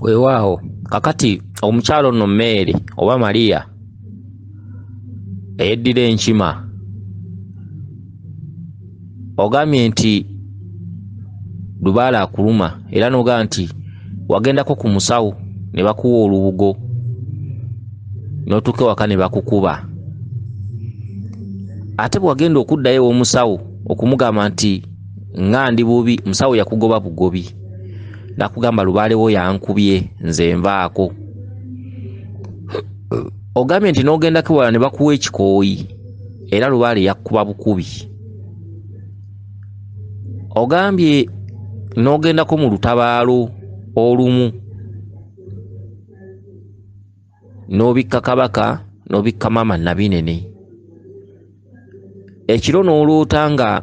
Weewaawo kakati omukyalo nno Mary oba Maria eyeddira enkima ogambye nti Lubaale akuluma era n'ogamba nti wagendako ku musawo ne bakuwa olubugo n'otuuka ewaka ne bakukuba ate bwe wagenda okuddayo ew'omusawo okumugamba nti nga ndi bubi musawo yakugoba bugobi nakugamba Lubaale wo yankubye nze nvaako ogambye nti n'ogendako ewala ne bakuwa ekikooyi era Lubaale yakkuba bukubi ogambye n'ogendako mu lutabaalo olumu n'obikka kabaka n'obikka maama Nabinene ekiro n'oloota nga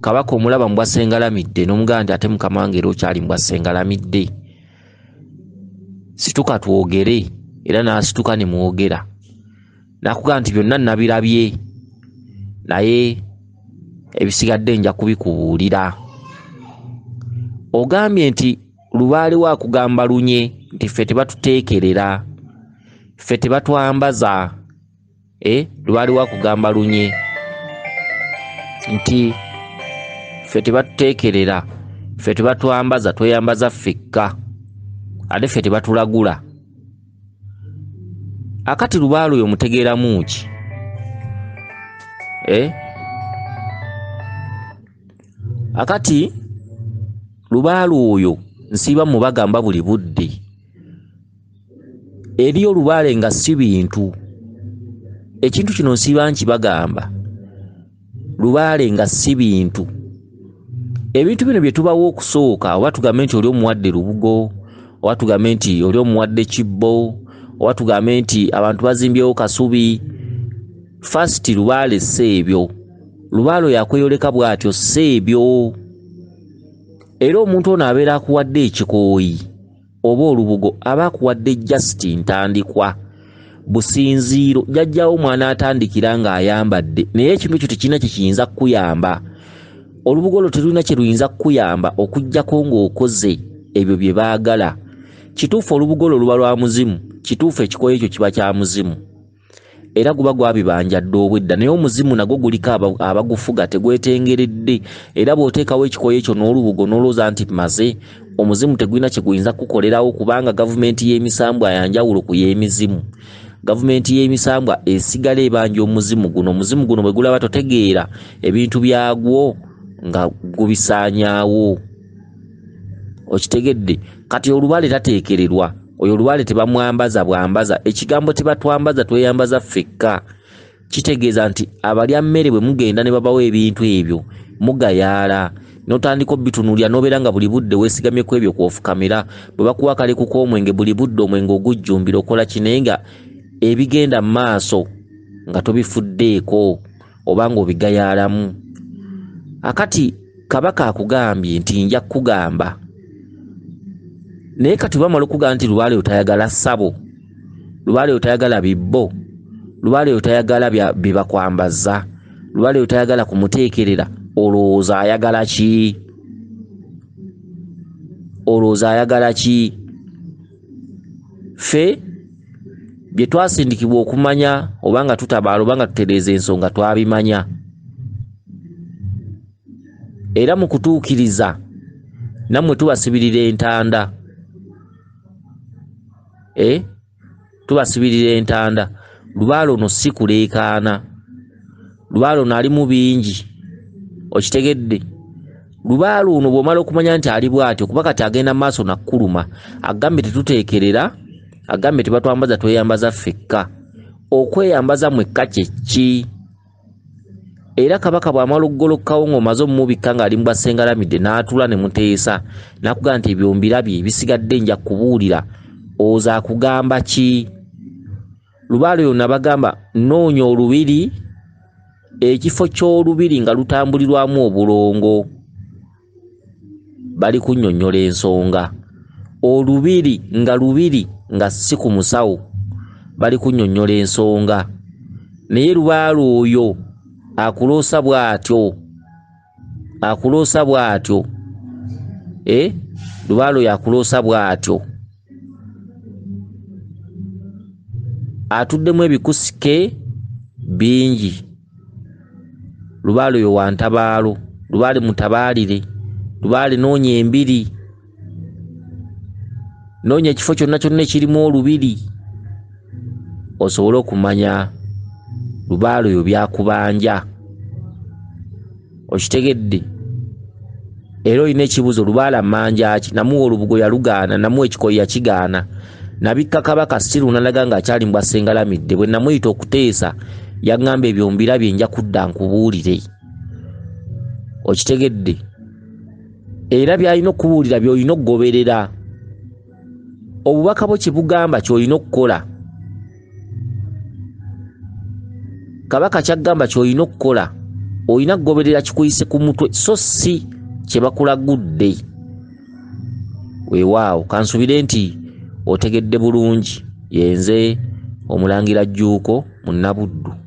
kabaka omulaba mu bwasengalamidde n'omugamba nti ate mukama wange era okyali mu bwasengalamidde situka twogere era n'asituka ne mwogera n'akugamba nti byonna nabirabye naye ebisigadde nja kubikubuulira ogambye nti Lubaale waakugamba lunye nti ffe tebatuteekerera ffe tebatwambaza Lubaale waakugamba lunye nti ffe tebatuteekerera ffe tebatwambaza tweyambaza ffekka ate ffe tebatulagula akati Lubaale oyo mutegeeramu ki akati Lubaale oyo nsiiba mubagamba buli budde eriyo Lubaale nga si bintu ekintu kino nsiiba nkibagamba Lubaale nga si bintu ebintu bino bye tubawo okusooka oba tugambe nti oli omuwadde lubugo oba tugambe nti oli omuwadde kibbo oba tugambe nti abantu bazimbyewo kasubi first Lubaale seebyo Lubaale yakweyoleka bw'atyo seebyo era omuntu ono abeera akuwadde ekikooyi oba olubugo aba akuwadde just ntandikwa businziiro jjajjawo omwana atandikira ng'ayambadde naye ekintu ekyo tekirina kye kiyinza kukuyamba olubugo olwo terulina kye luyinza kukuyamba okuggyako ng'okoze ebyo bye baagala kituufu olubugo olwo luba lwa muzimu kituufu ekikooyi ekyo kiba kya muzimu era guba gwabibanjadde obwedda naye omuzimu nagwo guliko abagufuga tegwetengeredde era bw'oteekawo ekikooyi ekyo n'olubugo n'olowooza nti maze omuzimu tegulina kye guyinza kukolerawo kubanga gavumenti y'emisambwa yanjawulo ku y'emizimu gavumenti y'emisambwa esigala ebanja omuzimu guno bwe gulaba totegeera ebintu byagwo nga gubisaanyaawo okitegedde kati Lubaale tateekererwa oyo Lubaale tebamwambaza bwambaza ekigambo tebatwambaza tweyambaza ffekka kitegeeza nti abalya mmere bwe mugenda ne babawo ebintu ebyo mugayaala n'otandika obitunuulya n'obeera nga buli budde weesigamye ku ebyo kw'ofukamira bwe bakuwa akaleku k'omwenge buli budde omwenge ogujjumbira okola kinaye nga ebigenda mu maaso nga tobifuddeeko oba ng'obigayaalamu akati kabaka akugambye nti nja kukugamba naye kati bamala okugamba nti Lubaale otayagala ssabo Lubaale otayagala bibbo Lubaale otayagala bibakwambaza Lubaale otayagala kumuteekerera olowooza ayagala ki ffe bye twasindikibwa okumanya oba nga tutabaala oba nga tutereeza ensonga twabimanya era mu kutuukiriza nammwe tubasibirira entanda tubasibirira entanda Lubaale ono si kuleekaana Lubaale ono ali mu bingi okitegedde Lubaale ono bw'omala okumanya nti ali bw'atyo kuba kati agenda mu maaso nakkuluma agambye tetuteekerera agambye tebatwambaza tweyambaza ffekka okweyambaza mwekka kye ki era kabaka bw'amala okugolokawo ng'omaze omumubikka ng'ali mu bwasengalamidde n'atula ne muteesa n'akugamba nti ebyo mbirabye ebisigadde nja kubuulira oza kugamba ki Lubaale yonna bagamba noonya olubiri ekifo ky'olubiri nga lutambulirwamu obulongo bali kunnyonnyola ensonga olubiri nga si ku musawo bali kunnyonnyola ensonga naye Lubaale oyo akuloosa bw'atyo Lubaale yakuloosa bw'atyo atuddemu ebikusike bingi. Lubaale oyo wa ntabaalo. Lubaale mutabaalire. Lubaale noonya embiri, noonya ekifo kyonna kyonna ekirimu olubiri osobole okumanya Lubaale oyo byakubanja. Okitegedde? Era olina ekibuzo, Lubaale amanja ki? Namuwa olubugo yalugaana, namuwa ekikoyi yakigaana, nabikka Kabaka stiru nalaga ng'akyali mbwa Sengalamidde. Bwe namuyita okuteesa yaŋŋamba ebyo mbirabye nja kudda nkubuulire. Okitegedde? Era by'alina okubuulira by'olina okugoberera. Obubaka bwo kye bugamba ky'olina okukola. Kabaka ky'aggamba ky'olina okukola. Olina kugoberera kikuyise ku mutwe so si kye bakulagudde. Weewaawo kansubire nti otegedde bulungi. Yenze Omulangira Jjuuko Munabuddu.